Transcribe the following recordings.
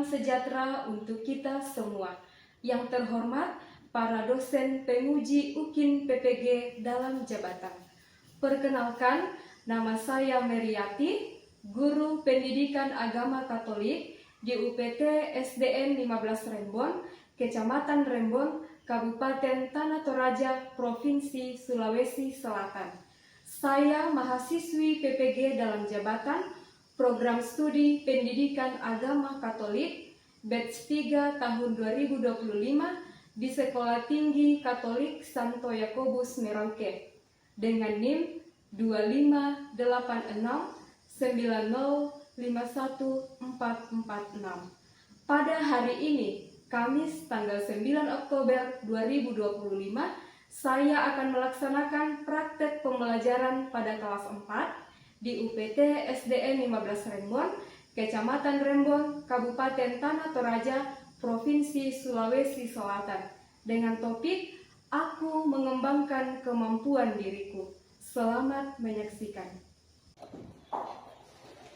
sejahtera untuk kita semua. Yang terhormat, para dosen penguji UKIN PPG dalam jabatan. Perkenalkan, nama saya Meriati, guru pendidikan agama Katolik di UPT SDN 15 Rembon, Kecamatan Rembon, Kabupaten Tanah Toraja, Provinsi Sulawesi Selatan. Saya mahasiswi PPG dalam jabatan Program Studi Pendidikan Agama Katolik Batch 3 tahun 2025 di Sekolah Tinggi Katolik Santo Yakobus Merauke dengan NIM 25869051446. Pada hari ini, Kamis tanggal 9 Oktober 2025, saya akan melaksanakan praktek pembelajaran pada kelas 4 di UPT SDN 15 Rembon, Kecamatan Rembon, Kabupaten Tanah Toraja, Provinsi Sulawesi Selatan, dengan topik Aku Mengembangkan Kemampuan Diriku. Selamat menyaksikan.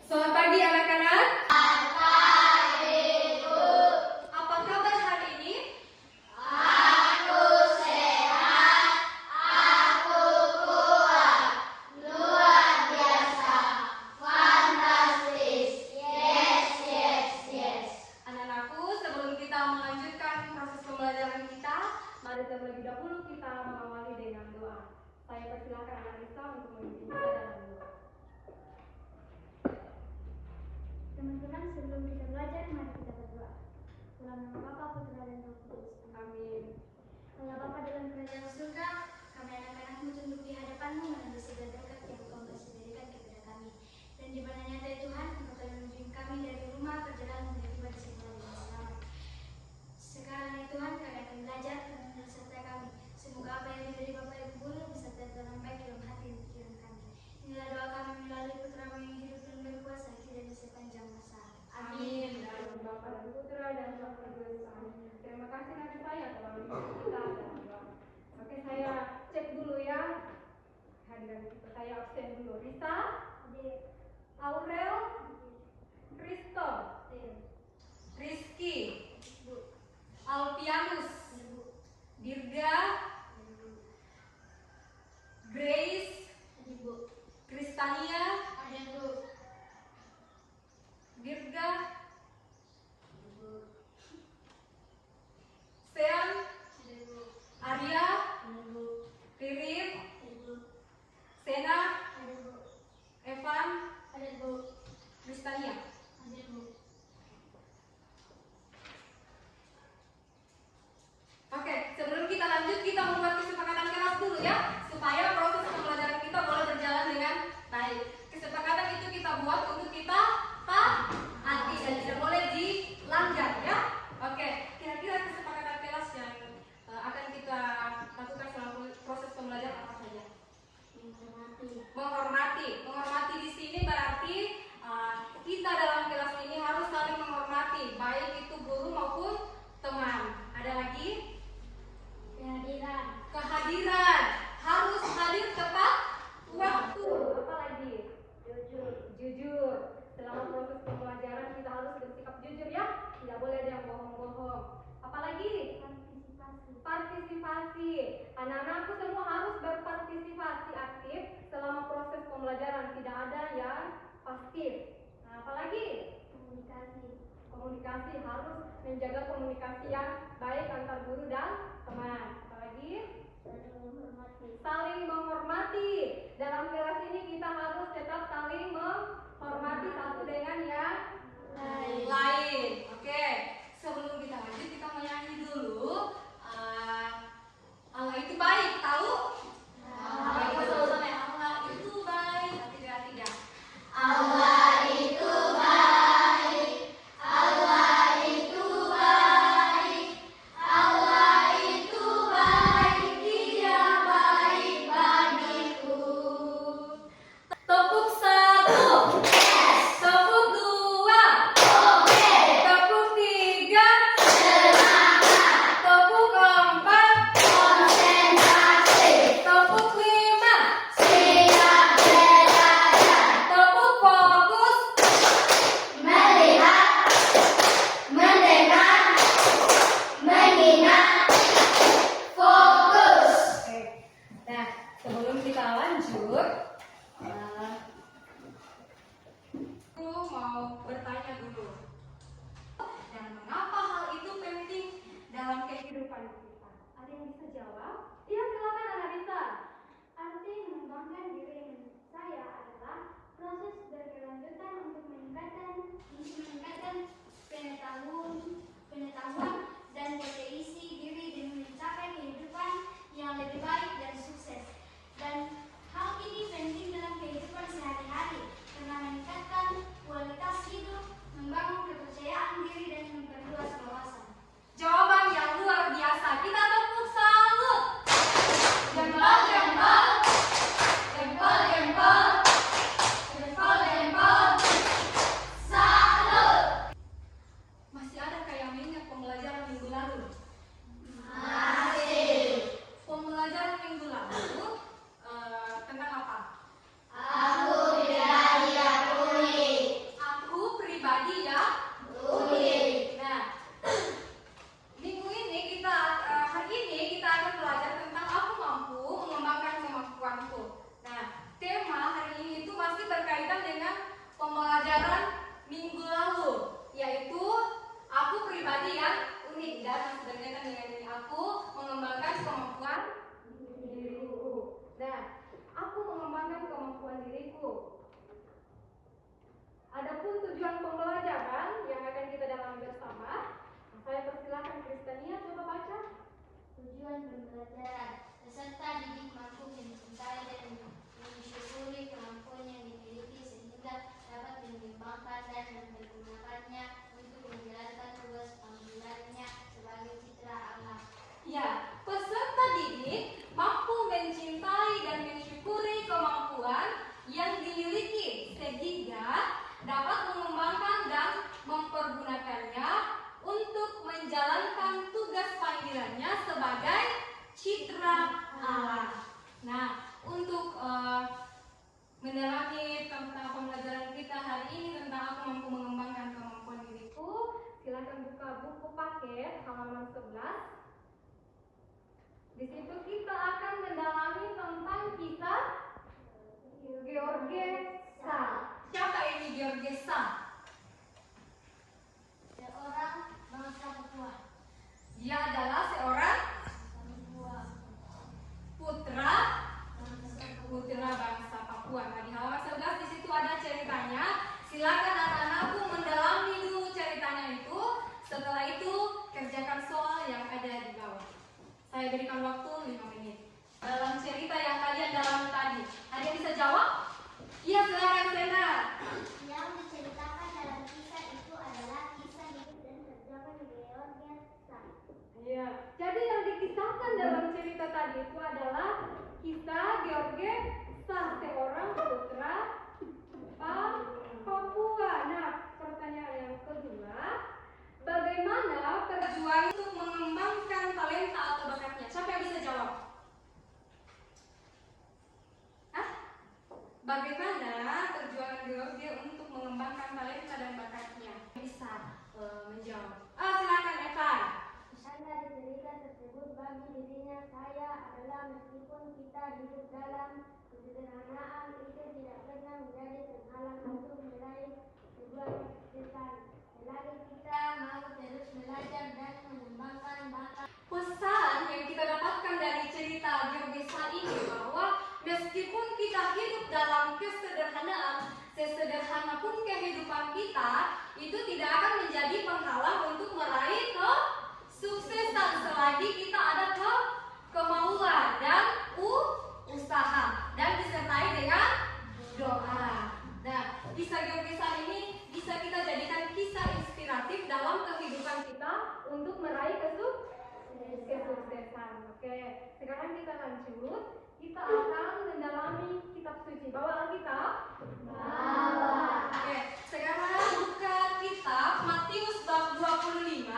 Selamat pagi anak-anak. Selamat pagi, Bu. Apa kabar hari ini? Aku sehat, aku kuat, luar biasa, fantastis, yes. Anak-anakku, sebelum kita melanjutkan proses pembelajaran kita, mari terlebih dahulu kita mengawali dengan doa. Saya persilakan Anak Risa untuk memimpin kita dalam doa. Teman-teman, sebelum kita belajar, mari kita berdoa. Dalam nama Bapa, Putra, dan Roh Kudus. Amin. Allah Bapa dalam kerajaan surga, kami anak-anakmu tunduk di hadapanmu menanti segala berkat yang Engkau kasih berikan kepada kami. Dan di mana nyata Tuhan, Engkau telah menuju kami dari rumah perjalanan hingga tiba di sekolah dengan selamat. Sekarang ya Tuhan, kami akan belajar dan serta kami. Semoga apa yang diberi Bapak Ibu Guru bisa tertanam baik dalam hati dan pikiran kami. Inilah doa kami melalui Putra-Mu yang hidup dan berkuasa kini dan sepanjang masa. Amin. Dalam Bapa dan Putra dan Roh Kudus. Amin. Terima kasih Nabi saya telah memimpin kita dalam doa. Oke, saya cek dulu ya. Hadirin kita, saya absen dulu. Risa, Aurel, Kristo, Rizky, Alpianus, Dirga, Grace, Kristania, Dirga, Sean, Arya, Ririn, Sena, Evan, Kristania. Oke, sebelum kita lanjut, kita membuat kesepakatan kelas dulu ya, supaya proses pembelajaran kita boleh berjalan dengan baik. Kesepakatan itu kita buat untuk kita taati dan tidak boleh dilanggar ya. Oke, kira-kira kesepakatan kelas yang akan kita lakukan selama proses pembelajaran apa saja? Menghormati di sini berarti kita dalam kelas ini harus saling menghormati, baik itu guru maupun teman. Ada lagi? Kehadiran harus hadir tepat waktu. Apa lagi? Jujur. Selama proses pembelajaran kita harus bersikap jujur ya, tidak boleh ada yang bohong-bohong. Apalagi? Partisipasi. Anak-anakku semua harus berpartisipasi aktif selama proses pembelajaran, tidak ada yang pasif. Nah, apalagi? Komunikasi harus menjaga komunikasi yang baik antar guru dan teman. Apalagi? Saling menghormati. Dalam kelas ini kita harus tetap saling menghormati satu dengan yang lain. Oke, sebelum kita lanjut kita menyanyi dulu. Allah itu baik, tahu? Allah itu baik. Allah itu baik. Tiga. Allah itu baik. Allah itu baik. Allah itu baik. Dia baik bagiku. Tepuk satu. Tepuk dua. Tepuk tiga. bisa jawab? Iya, silakan Anarita. Arti mengembangkan diri saya adalah proses berkelanjutan untuk meningkatkan pengetahuan dan potensi diri demi mencapai kehidupan yang lebih baik dan sukses. Dan hal ini penting dalam kehidupan sehari-hari karena meningkatkan kualitas hidup, membangun kepercayaan diri dan memperluas wawasan. Jawaban yang luar biasa. Kita tepuk salut. Jempol, jempol. Jempol, jempol. Jempol, jempol. Salut. Masih ada kayak ingat pembelajaran minggu lalu? Masih. Pembelajaran minggu lalu tentang apa? Aku pribadi ya unik. Aku pribadi ya Unik. Nah, minggu ini hari ini kita akan belajar tentang aku mampu mengembangkan kemampuanku. Nah, tema hari ini itu masih berkaitan dengan pembelajaran minggu lalu, yaitu aku pribadi yang unik dan masih berkaitan dengan ini aku mengembangkan kemampuan diriku. Nah, aku mengembangkan kemampuan diriku. Adapun tujuan pembelajaran yang akan kita dalami bersama, saya persilakan Kristania coba baca. Tujuan pembelajaran peserta didik mampu mencintai dan mensyukuri kemampuan yang dimiliki sehingga dapat mengembangkan dan mempergunakannya untuk menjalankan tugas panggilannya sebagai citra Allah. Ya, peserta didik mampu mencintai dan mensyukuri kemampuan yang dimiliki sehingga dapat mengembangkan dan mempergunakannya untuk menjalankan tugas panggilannya sebagai citra Allah. Nah, untuk mendalami tentang pembelajaran kita hari ini tentang aku mampu mengembangkan kemampuan diriku, silakan buka buku paket halaman 11. Di situ kita akan mendalami tentang kisah Georgesa. Siapa ini Georgesa? Seorang bangsa Papua. Dia adalah seorang putra bangsa Papua. Nah, di halaman 11 di situ ada ceritanya. Silakan anak-anakku mendalami dulu ceritanya itu. Setelah itu kerjakan soal yang ada di bawah. Saya berikan waktu 5 menit. Dalam cerita yang kalian dalami tadi, ada yang bisa jawab? Iya, silakan Sena. Yang diceritakan dalam kisah itu adalah kisah hidup dan perjuangan Georgesa. Iya. Jadi yang dikisahkan dalam cerita tadi itu adalah kisah Georgesa, seorang putra Papua. Nah, pertanyaan yang kedua, bagaimana perjuangan untuk mengembangkan talenta atau bakatnya? Siapa yang bisa jawab? Hah? Bagaimana perjuangan George untuk mengembangkan talenta dan bakatnya? Bisa menjawab. Silakan Evan. Pesan dari cerita tersebut bagi dirinya saya adalah meskipun kita hidup dalam kesederhanaan itu tidak pernah menjadi penghalang untuk meraih sebuah kesuksesan. Selagi kita mau terus belajar dan mengembangkan bakat. Pesan yang kita dapatkan dari cerita Georgesa ini bahwa meskipun kita hidup dalam kesederhanaan, sesederhana pun kehidupan kita itu tidak akan menjadi penghalang untuk meraih kesuksesan selagi kita ada kemauan dan usaha dan disertai dengan doa. Nah, kisah Georgesa ini bisa kita jadikan kisah inspiratif dalam kehidupan kita untuk meraih kesuksesan. Oke, sekarang kita lanjut. Kita akan mendalami kitab suci. Bawa Alkitab? Bawa. Oke, sekarang buka kitab Matius bab 25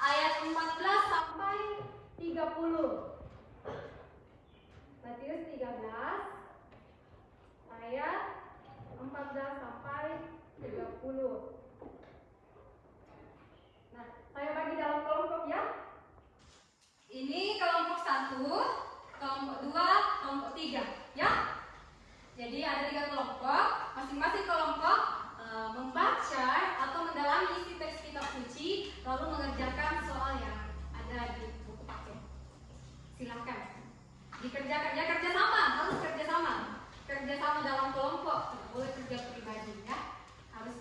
ayat 14 sampai 30. Matius 13 ayat 14 sampai 30. Nah, saya bagi dalam kelompok ya. Ini kelompok 1, kelompok 2, kelompok 3 ya. Jadi ada 3 kelompok, masing-masing kelompok membaca atau mendalami isi teks kitab suci lalu mengerjakan soal yang ada di buku paket. Silahkan dikerjakan ya, kerja sama, harus kerja sama. Kerja sama dalam kelompok, tidak boleh kerja pribadi ya. Harus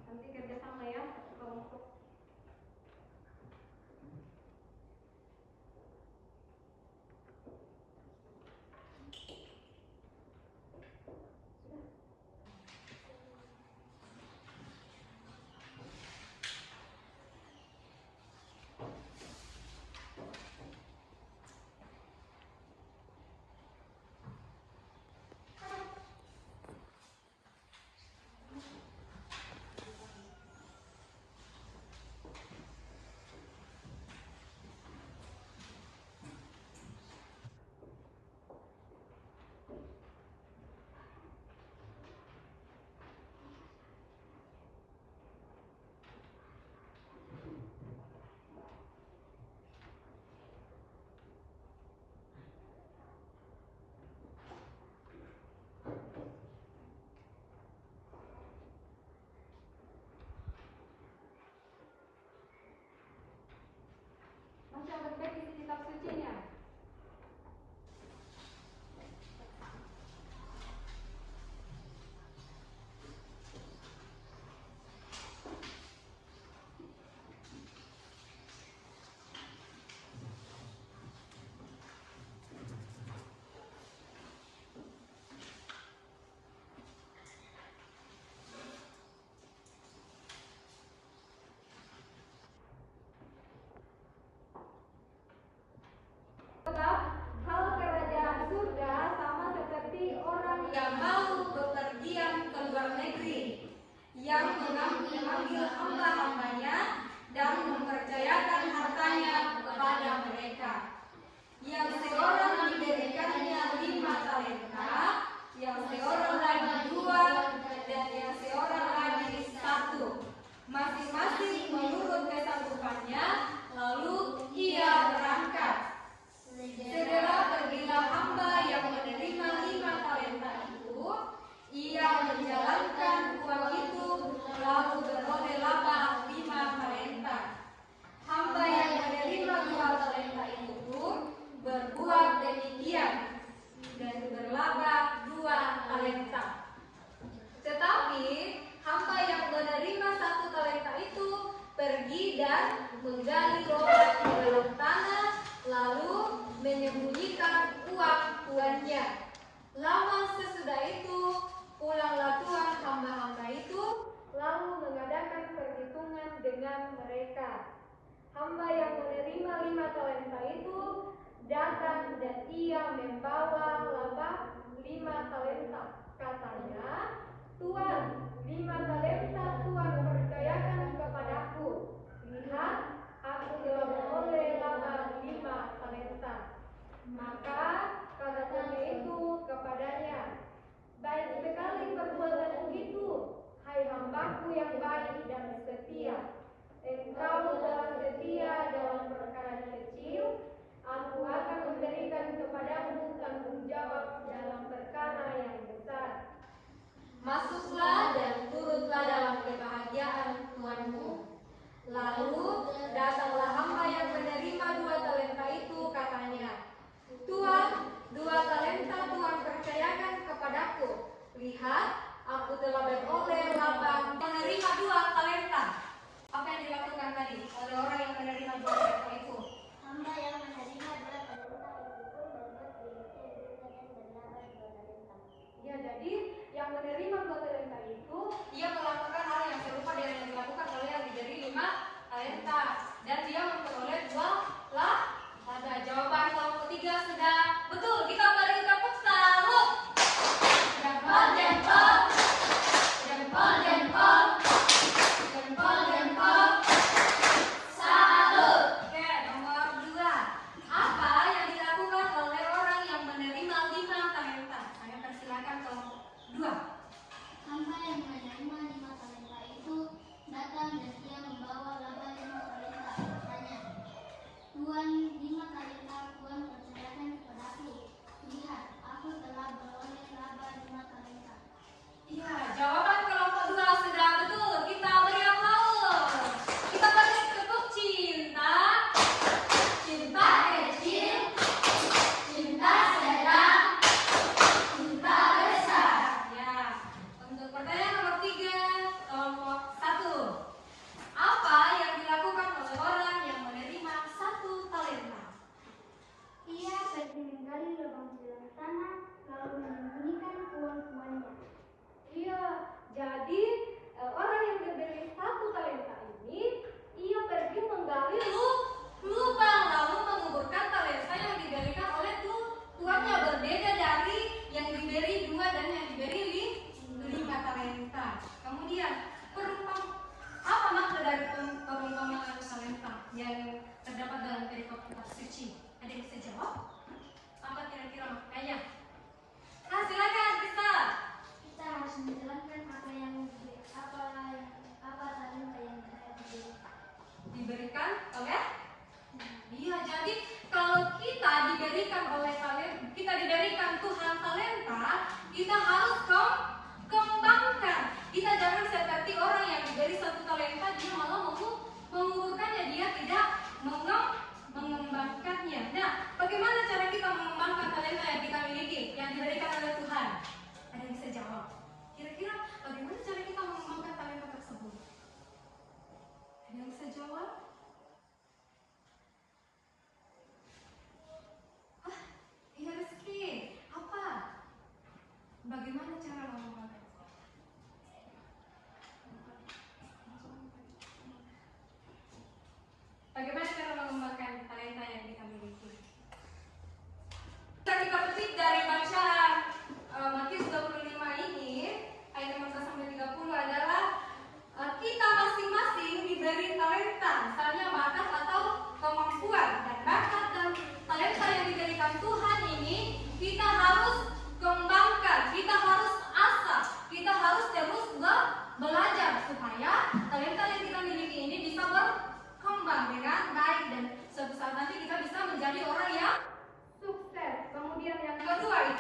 nanti kerja sama ya, satu kelompok. Masih yang baik isi kitab sucinya. Hal kerajaan surga sama seperti orang yang mau bepergian ke luar negeri, yang memanggil hamba-hambanya dan mempercayakan hartanya kepada mereka. Yang seorang diberikannya 5 talenta, yang seorang lagi 2, dan yang seorang lagi 1, masing-masing menurut kesanggupannya. Lalu ia berangkat. Segera pergilah hamba yang menerima 5 talenta itu. Ia menjalankan uang itu, lalu beroleh laba 5 talenta. Hamba yang menerima 2 talenta itu pun berbuat demikian dan berlaba 2 talenta. Tetapi hamba yang menerima 1 talenta itu pergi dan menggali lubang di dalam tanah, lalu menyembunyikan uang tuannya. Lama sesudah itu pulanglah tuan hamba-hamba itu, lalu mengadakan perhitungan dengan mereka. Hamba yang menerima 5 talenta itu datang dan ia membawa laba 5 talenta. Katanya, "Tuan, 5 talenta Tuan percayakan kepadaku. Lihat, aku telah beroleh laba 5 talenta." Maka kata tuannya itu kepadanya, "Baik sekali perbuatanmu itu, hai hambaku yang baik dan setia. Engkau telah setia dalam perkara kecil, aku akan memberikan kepadamu tanggung jawab dalam perkara yang besar. Masuklah dan turutlah dalam kebahagiaan Tuanmu." Lalu menjadi kitab suci? Ada yang bisa jawab? Apa kira-kira maknanya? Silakan Krista. Kita harus menjalankan apa talenta yang kita Diberikan oleh? Iya, jadi kalau kita diberikan Tuhan talenta, kita harus kembangkan. Kita jangan seperti orang yang diberi satu talenta dia malah menguburkannya, dia tidak mengembangkannya. Nah, bagaimana cara kita mengembangkan talenta yang kita miliki, yang diberikan oleh Tuhan? Ada yang bisa jawab? Kira-kira bagaimana cara kita mengembangkan talenta tersebut? Ada yang bisa jawab? Iya Rizky, apa? Bagaimana cara mengembangkan? Bagaimana cara mengembangkan talenta yang kita miliki? Kita petik dari bacaan Matius 25 ini, ayat 15 sampai 30 adalah kita masing-masing diberi talenta, misalnya bakat atau kemampuan, dan bakat dan talenta yang diberikan Tuhan ini kita harus kembangkan, kita harus asah, kita harus terus belajar supaya talenta yang kita miliki ini bisa berkembang dengan baik dan suatu saat nanti kita bisa menjadi orang yang sukses. Kemudian yang kedua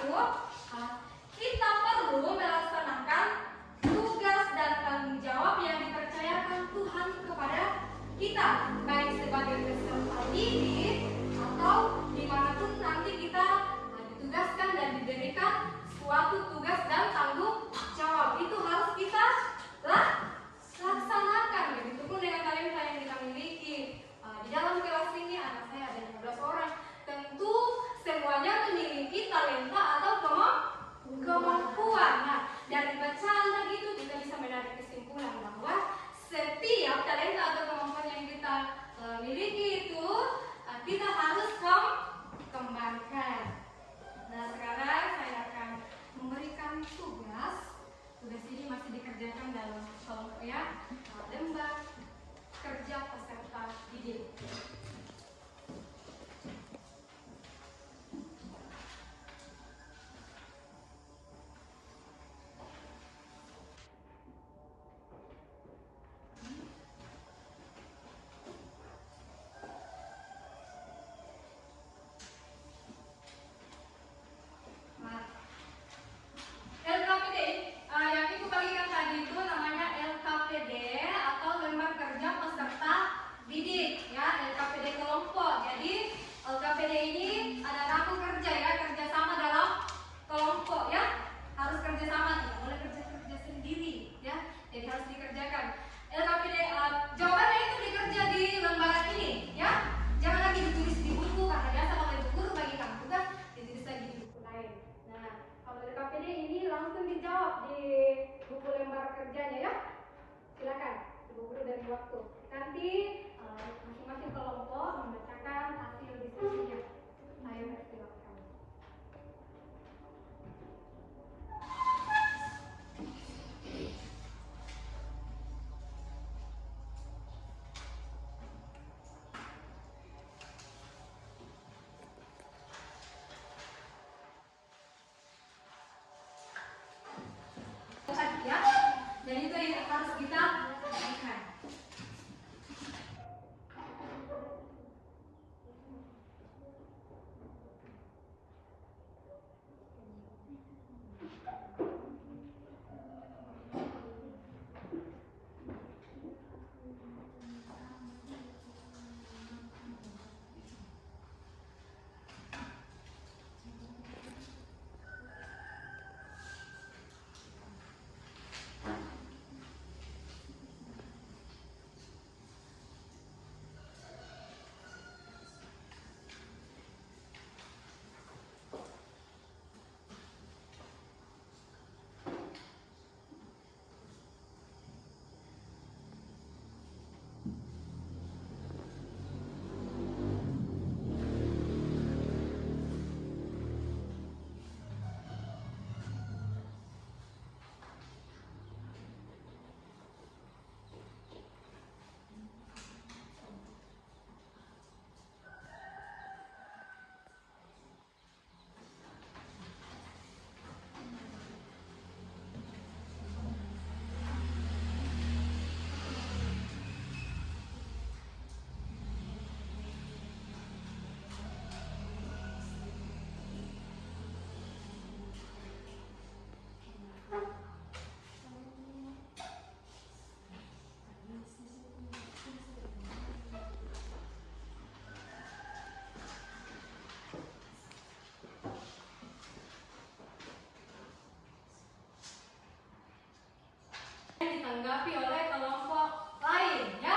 ditanggapi oleh kelompok lain, ya.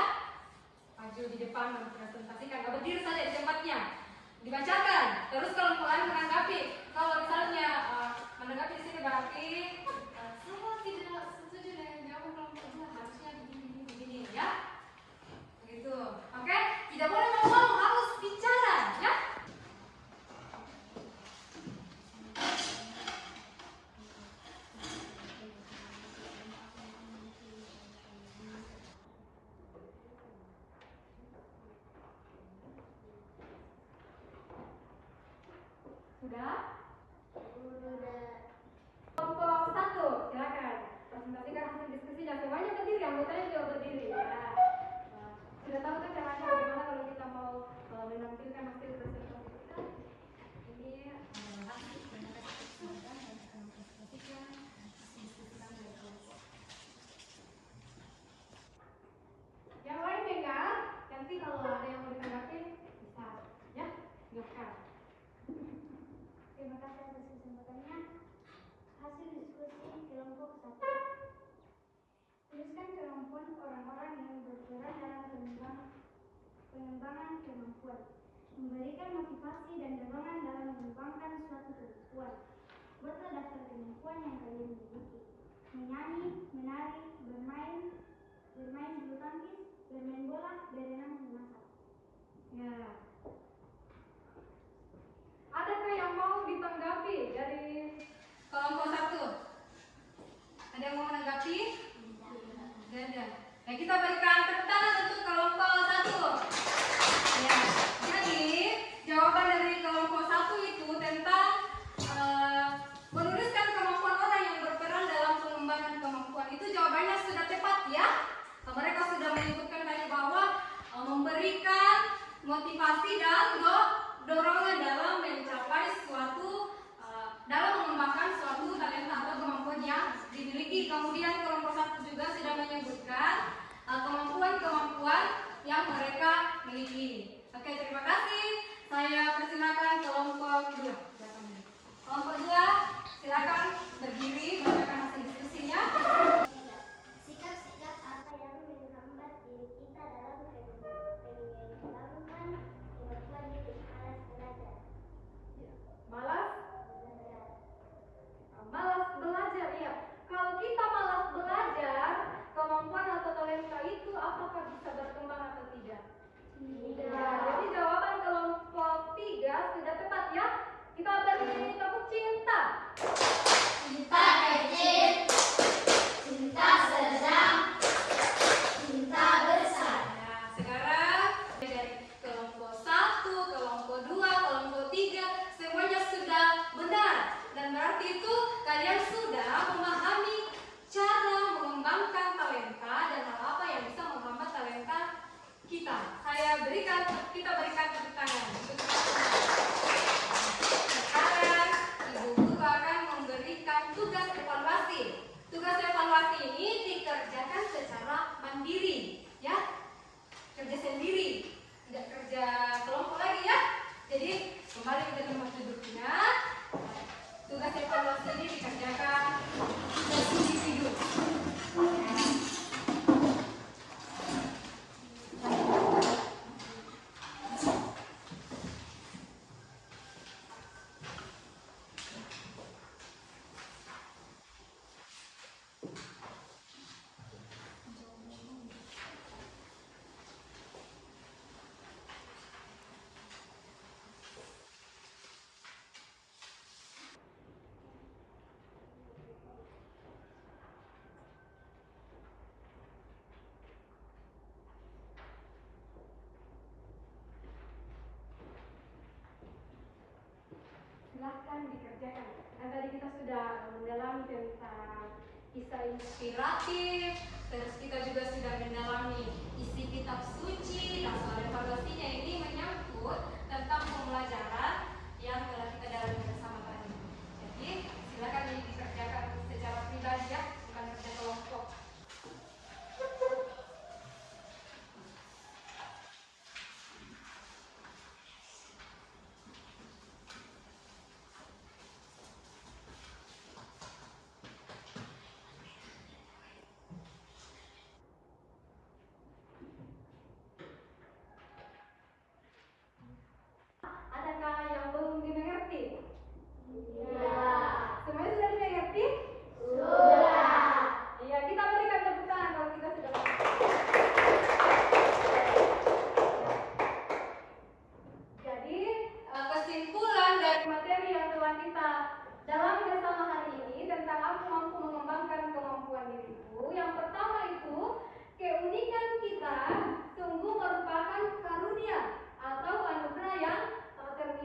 Maju di depan mempresentasikan, nggak berdiri saja di tempatnya, dibacakan. Terus kelompok lain menanggapi. Kalau misalnya menanggapi di sini berarti saya tidak setuju dengan jawaban kelompok dua, harusnya begini, ya. Begitu, oke? Tidak boleh ngomong, harus bicara, ya. Sudah? Kelompok satu, silakan presentasikan hasil diskusinya. Semuanya berdiri, anggotanya juga berdiri. Ya. Sudah tahu kan caranya bagaimana kalau kita mau menampilkan hasil presentasi kita? Ini yang lain dengar, nanti kalau ada yang mau ditanggapi bisa, ya, silakan. Terima kasih atas kesempatannya. Hasil diskusi kelompok 1. Tuliskan kemampuan orang-orang yang berperan dalam pengembangan kemampuan, memberikan motivasi dan dorongan dalam mengembangkan suatu kemampuan. Buatlah daftar kemampuan yang kalian miliki: menyanyi, menari, bermain bulu tangkis, bermain bola, berenang, memasak. Ya. Adakah yang mau ditanggapi dari kelompok satu? Ada yang mau menanggapi? Tidak ada. Nah, kita berikan tepuk tangan untuk kelompok satu. Ya. Jadi jawaban dari kelompok satu itu tentang menuliskan kemampuan orang yang berperan dalam pengembangan kemampuan. Itu jawabannya sudah tepat, ya. Mereka sudah menyebutkan tadi bahwa memberikan motivasi dan dorongan dalam mencapai suatu dalam mengembangkan suatu talenta atau kemampuan yang dimiliki. Kemudian kelompok satu juga sudah menyebutkan kemampuan-kemampuan yang mereka miliki. Oke, terima kasih. Saya persilakan kelompok 2. Kelompok 2, silakan berdiri bacakan hasil diskusinya. Sikap-sikap apa yang menghambat diri kita dalam mengembangkan kemampuan hidup? Malas belajar. Malas belajar, ya. Kalau kita malas belajar, kemampuan atau talenta itu apakah bisa berkembang atau tidak? Tidak. Jadi jawaban kelompok 3 sudah tepat, ya. Kita beri tepuk cinta. Cinta kecil, cinta sedang, cinta besar. Nah, sekarang dari kelompok 1, kelompok 2, kelompok 3 semuanya sudah benar. Dan berarti itu kalian sudah memahami cara mengembangkan talenta dan hal apa yang bisa menghambat talenta kita. Kita berikan tepuk tangan. Sekarang Ibu Guru akan memberikan tugas evaluasi. Tugas evaluasi ini dikerjakan secara mandiri, ya. Kerja sendiri, tidak kerja kelompok lagi, ya. Jadi kembali ke tempat duduknya. Tugas evaluasi ini dikerjakan individu. Silahkan dikerjakan. Nah, tadi kita sudah mendalami tentang kisah inspiratif, terus kita juga sudah mendalami isi kitab suci. Nah, soal evaluasinya ini menyangkut tentang pembelajaran yang telah kita dalami bersama tadi. Jadi silakan ini dikerjakan secara pribadi, ya, bukan kerja kelompok.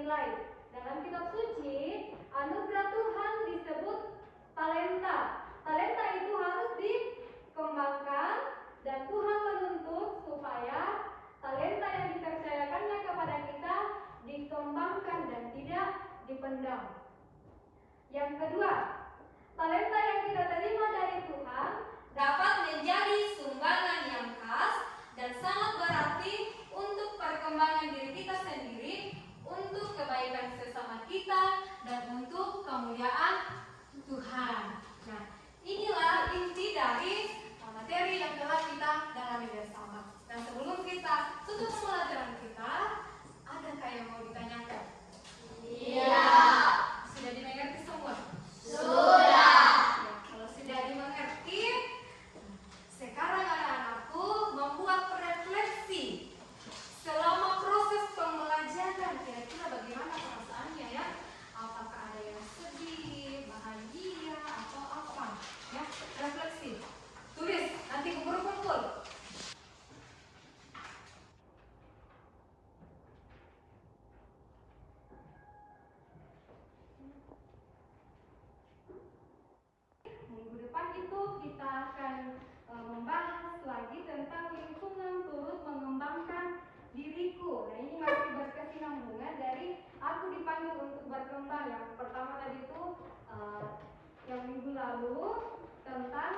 nilai. Dalam kitab suci, anugerah Tuhan disebut talenta. Talenta itu harus dikembangkan dan Tuhan menuntut supaya talenta yang dipercayakannya kepada kita dikembangkan dan tidak dipendam. Yang kedua, talenta yang kita terima dari Tuhan dapat menjadi sumbangan yang khas dan sangat berarti untuk perkembangan diri kita sendiri, untuk kebaikan sesama kita, dan untuk kemuliaan Tuhan. Nah, inilah inti dari materi yang telah kita dalami bersama. Dan sebelum kita tutup pembelajaran kita, adakah yang mau ditanyakan? Iya. Sudah dimengerti semua? Sudah. Ya, kalau sudah dimengerti, sekarang anak-anakku membuat refleksi selama proses pembelajaran. Kira-kira bagaimana perasaannya ya? Apakah ada yang sedih, bahagia, atau apa? Ya, refleksi. Tulis, nanti keburu kumpul. Minggu depan itu kita akan membahas lagi tentang lingkungan turut mengembangkan diriku. Nah, ini masih berkesinambungan dari aku dipanggil untuk berkembang. Yang pertama tadi itu yang minggu lalu tentang